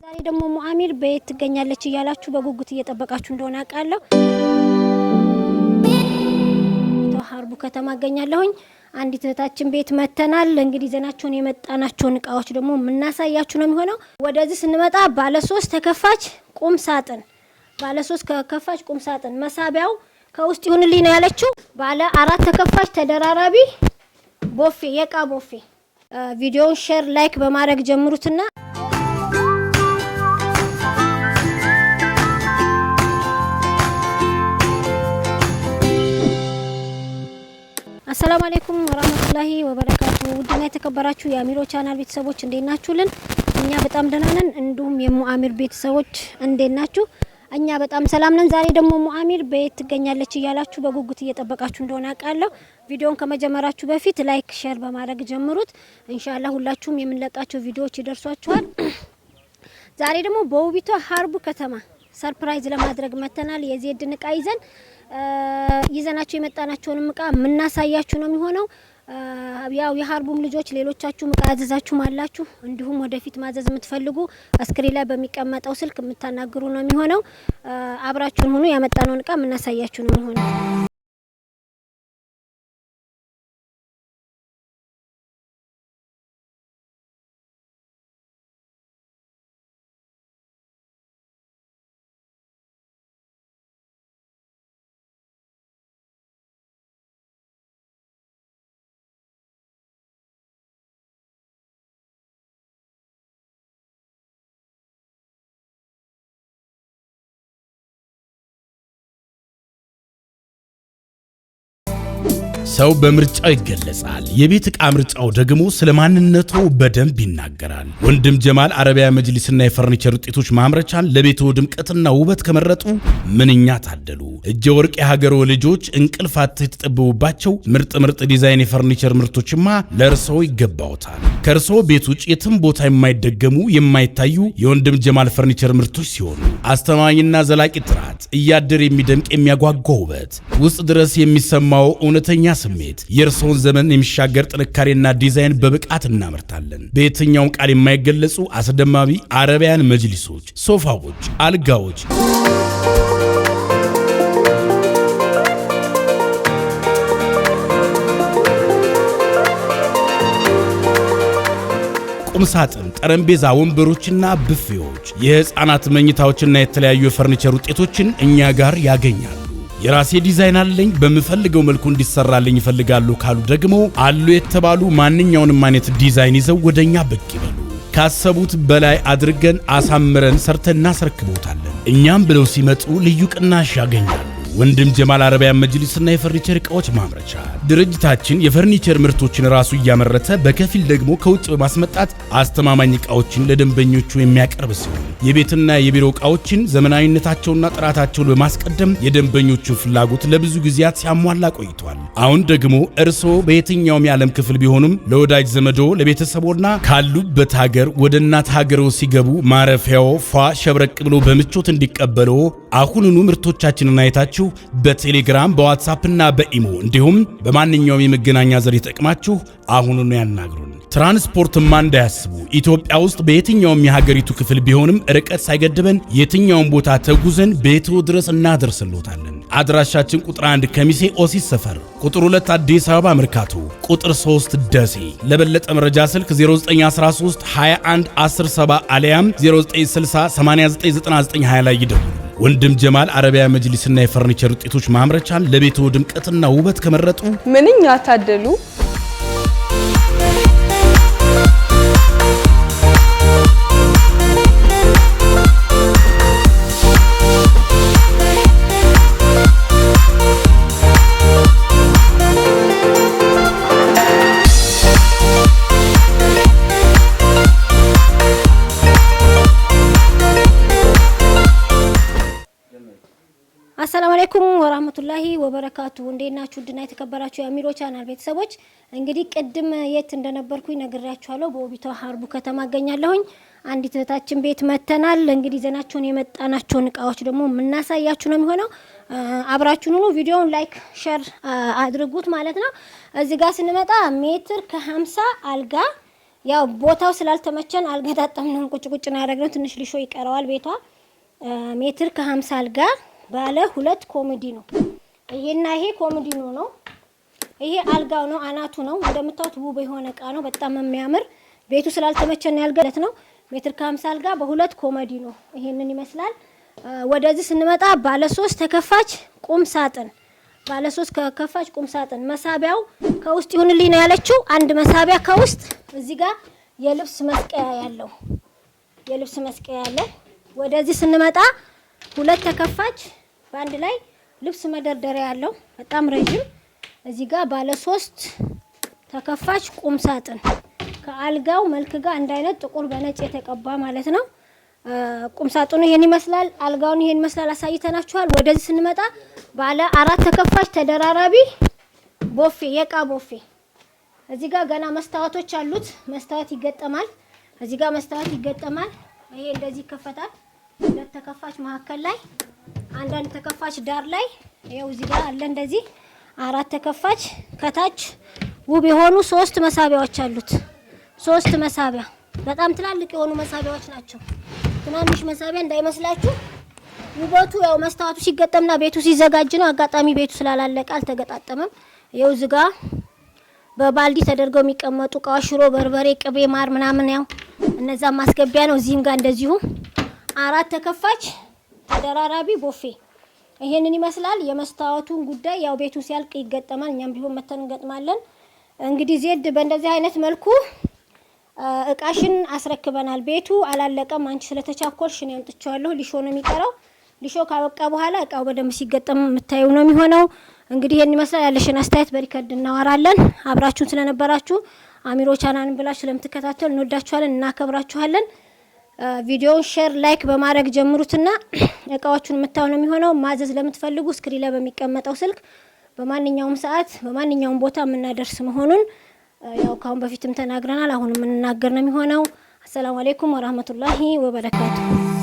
ዛሬ ደግሞ ሙአሚር ቤት ትገኛለች እያላችሁ በጉጉት እየጠበቃችሁ እንደሆነ አውቃለሁ። ሀርቡ ከተማ እገኛለሁኝ። አንዲት እህታችን ቤት መተናል። እንግዲህ ዘናቸውን የመጣናቸውን እቃዎች ደግሞ የምናሳያችሁ ነው የሚሆነው። ወደዚህ ስንመጣ ባለ 3 ተከፋች ቁም ሳጥን፣ ባለ 3 ተከፋች ቁም ሳጥን መሳቢያው ከውስጥ ይሁንልኝ ነው ያለችው። ባለ 4 ተከፋች ተደራራቢ ቦፌ፣ የቃ ቦፌ። ቪዲዮውን ሼር ላይክ በማድረግ ጀምሩትና አሰላሙ አለይኩም ወራህመቱላሂ ወበረካቱ። ውድና የተከበራችሁ የአሚሮ ቻናል ቤተሰቦች እንዴት ናችሁልን? እኛ በጣም ደህና ነን። እንዲሁም የሙአሚር ቤተሰቦች እንዴት ናችሁ? እኛ በጣም ሰላም ነን። ዛሬ ደግሞ ሙአሚር ቤት ትገኛለች እያላችሁ በጉጉት እየጠበቃችሁ እንደሆነ አውቃለሁ። ቪዲዮውን ከመጀመራችሁ በፊት ላይክ ሼር በማድረግ ጀምሩት። ኢንሻአላህ ሁላችሁም የምንለቃቸው ቪዲዮዎች ይደርሷችኋል። ዛሬ ደግሞ በውቢቷ ሀርቡ ከተማ ሰርፕራይዝ ለማድረግ መተናል። የዜድን እቃ ይዘናቸው የመጣናቸውን እቃ የምናሳያችሁ ነው የሚሆነው። ያው የሀርቡም ልጆች ሌሎቻችሁም እቃ ያዘዛችሁም አላችሁ፣ እንዲሁም ወደፊት ማዘዝ የምትፈልጉ ስክሪን ላይ በሚቀመጠው ስልክ የምታናግሩ ነው የሚሆነው። አብራችሁን ሁኑ። ያመጣነውን እቃ የምናሳያችሁ ነው የሚሆነው። ሰው በምርጫው ይገለጻል። የቤት ዕቃ ምርጫው ደግሞ ስለማንነቱ በደንብ ይናገራል። ወንድም ጀማል አረቢያ መጅሊስና የፈርኒቸር ውጤቶች ማምረቻን ለቤቱ ድምቀትና ውበት ከመረጡ ምንኛ ታደሉ። እጀ ወርቅ የሀገሩ ልጆች እንቅልፍ አጥተው የተጠበቡባቸው ምርጥ ዲዛይን የፈርኒቸር ምርቶችማ ለእርሶ ይገባውታል። ከእርሶ ቤት ውጭ የትም ቦታ የማይደገሙ የማይታዩ የወንድም ጀማል ፈርኒቸር ምርቶች ሲሆኑ አስተማማኝና ዘላቂ ጥራት፣ እያደር የሚደምቅ የሚያጓጓ ውበት፣ ውስጥ ድረስ የሚሰማው እውነተኛ ስሜት፣ የእርሶን ዘመን የሚሻገር ጥንካሬና ዲዛይን በብቃት እናመርታለን። በየትኛውም ቃል የማይገለጹ አስደማሚ አረቢያን መጅሊሶች፣ ሶፋዎች፣ አልጋዎች፣ ቁምሳጥን፣ ጠረጴዛ፣ ወንበሮችና ብፌዎች፣ የህፃናት መኝታዎችና የተለያዩ የፈርኒቸር ውጤቶችን እኛ ጋር ያገኛሉ። የራሴ ዲዛይን አለኝ በምፈልገው መልኩ እንዲሰራልኝ ይፈልጋሉ ካሉ ደግሞ አሉ የተባሉ ማንኛውንም አይነት ዲዛይን ይዘው ወደኛ ብቅ ይበሉ። ካሰቡት በላይ አድርገን አሳምረን ሰርተን እናስረክቦታለን። እኛም ብለው ሲመጡ ልዩ ቅናሽ ያገኛሉ። ወንድም ጀማል አረቢያ መጅሊስና የፈርኒቸር ዕቃዎች ማምረቻ ድርጅታችን የፈርኒቸር ምርቶችን ራሱ እያመረተ በከፊል ደግሞ ከውጭ በማስመጣት አስተማማኝ ዕቃዎችን ለደንበኞቹ የሚያቀርብ ሲሆን የቤትና የቢሮ ዕቃዎችን ዘመናዊነታቸውና ጥራታቸውን በማስቀደም የደንበኞቹን ፍላጎት ለብዙ ጊዜያት ሲያሟላ ቆይቷል። አሁን ደግሞ እርስዎ በየትኛውም የዓለም ክፍል ቢሆኑም ለወዳጅ ዘመዶ ለቤተሰቦና ካሉበት ሀገር ወደ እናት ሀገሮ ሲገቡ ማረፊያው ፏ ሸብረቅ ብሎ በምቾት እንዲቀበለው አሁኑኑ ምርቶቻችንን አይታችሁ በቴሌግራም በዋትስአፕ እና በኢሞ እንዲሁም በማንኛውም የመገናኛ ዘዴ ተጠቅማችሁ አሁኑኑ ያናግሩን። ትራንስፖርትማ እንዳያስቡ፣ ኢትዮጵያ ውስጥ በየትኛውም የሀገሪቱ ክፍል ቢሆንም ርቀት ሳይገድበን የትኛውም ቦታ ተጉዘን ቤቱ ድረስ እናደርስልዎታለን። አድራሻችን ቁጥር 1 ከሚሴ ኦሲስ ሰፈር፣ ቁጥር 2 አዲስ አበባ መርካቶ፣ ቁጥር 3 ደሴ። ለበለጠ መረጃ ስልክ 0913 21 107 አሊያም 0960 899920 ላይ ይደውሉ። ወንድም ጀማል አረቢያ መጅሊስና የፈርኒቸር ውጤቶች ማምረቻን ለቤቱ ድምቀትና ውበት ከመረጡ ምንኛ ታደሉ። አሰላሙ አለይኩም ወራህመቱላሂ ወበረካቱ። እንዴት ናችሁ? ድና የተከበራችሁ የአሚሮ ቻናል ቤተሰቦች እንግዲህ ቅድም የት እንደነበርኩኝ ነግሬያችኋለሁ። በውቢቷ ሀርቡ ከተማ አገኛለሁኝ። አንዲት እህታችን ቤት መተናል። እንግዲህ ዘናቸውን የመጣናቸውን እቃዎች ደግሞ የምናሳያችሁ ነው የሚሆነው። አብራችሁን ሁሉ ቪዲዮውን ላይክ ሼር አድርጉት ማለት ነው። እዚህ ጋር ስንመጣ ሜትር ከ50 አልጋ ያው ቦታው ስላልተመቸን አልገጣጠምንም፣ ቁጭ ነው ያደረግነው። ትንሽ ሊሾ ይቀረዋል። ቤቷ ሜትር ከ50 አልጋ ባለ 2 ኮሜዲ ነው። ይሄና ይሄ ኮሜዲኖ ነው። ይሄ አልጋው ነው፣ አናቱ ነው። እንደምታዩት ውብ የሆነ እቃ ነው፣ በጣም የሚያምር። ቤቱ ስላልተመቸን ያልገለት ነው። ሜትር ከ50 አልጋ በ2 ኮሜዲኖ ይሄንን ይመስላል። ወደዚህ ስንመጣ ባለ 3 ተከፋች ቁም ሳጥን፣ ባለ 3 ተከፋች ቁም ሳጥን። መሳቢያው ከውስጥ ይሁንልኝ ነው ያለችው። አንድ መሳቢያ ከውስጥ እዚህ ጋር የልብስ መስቀያ ያለው የልብስ መስቀያ ያለው። ወደዚህ ስንመጣ 2 ተከፋች በአንድ ላይ ልብስ መደርደሪያ ያለው በጣም ረጅም። እዚህ ጋር ባለ 3 ተከፋች ቁም ሳጥን ከአልጋው መልክ ጋር አንድ አይነት ጥቁር በነጭ የተቀባ ማለት ነው። ቁም ሳጥኑ ይሄን ይመስላል። አልጋውን ይሄን ይመስላል፣ አሳይተናችኋል። ወደዚህ ስንመጣ ባለ 4 ተከፋች ተደራራቢ ቦፌ፣ የእቃ ቦፌ። እዚህ ጋር ገና መስታወቶች አሉት። መስታወት ይገጠማል። እዚህ ጋር መስታወት ይገጠማል። ይሄ እንደዚህ ይከፈታል። 2 ተከፋች መካከል ላይ፣ አንዳንድ ተከፋች ዳር ላይ። ይሄው እዚህ ጋር አለ እንደዚህ 4 ተከፋች። ከታች ውብ የሆኑ 3 መሳቢያዎች አሉት። 3 መሳቢያ፣ በጣም ትላልቅ የሆኑ መሳቢያዎች ናቸው። ትናንሽ መሳቢያ እንዳይመስላችሁ። ውበቱ ያው መስታወቱ ሲገጠምና ቤቱ ሲዘጋጅ ነው። አጋጣሚ ቤቱ ስላላለቀ አልተገጣጠመም። ይኸው እዚህ ጋር በባልዲ ተደርገው የሚቀመጡ እቃዎች፣ ሽሮ፣ በርበሬ፣ ቅቤ፣ ማር ምናምን ያው እነዛ ማስገቢያ ነው። እዚህም ጋር እንደዚሁ 4 ተከፋች ተደራራቢ ቦፌ ይሄንን ይመስላል። የመስታወቱን ጉዳይ ያው ቤቱ ሲያልቅ ይገጠማል። እኛም ቢሆን መተን እንገጥማለን። እንግዲህ ዜድ በእንደዚህ አይነት መልኩ እቃሽን አስረክበናል። ቤቱ አላለቀም። አንቺ ስለተቻኮልሽ ነው ያምጥቻለሁ። ሊሾ ነው የሚቀረው። ሊሾ ካበቃ በኋላ እቃው በደንብ ሲገጠም የምታዩ ነው የሚሆነው። እንግዲህ ይሄን ይመስላል። ያለሽን አስተያየት በሪከርድ እናወራለን። አብራችሁን ስለነበራችሁ አሚሮ ቻናልን ብላችሁ ስለምትከታተሉ እንወዳችኋለን፣ እናከብራችኋለን። ቪዲዮውን ሼር፣ ላይክ በማድረግ ጀምሩትና እቃዎቹን የምታዩ ነው የሚሆነው። ማዘዝ ለምትፈልጉ ስክሪን ላይ በሚቀመጠው ስልክ በማንኛውም ሰዓት በማንኛውም ቦታ የምናደርስ መሆኑን ያው ካሁን በፊትም ተናግረናል። አሁንም የምንናገር ነው የሚሆነው። አሰላሙ አለይኩም ወራህመቱላሂ ወበረካቱ።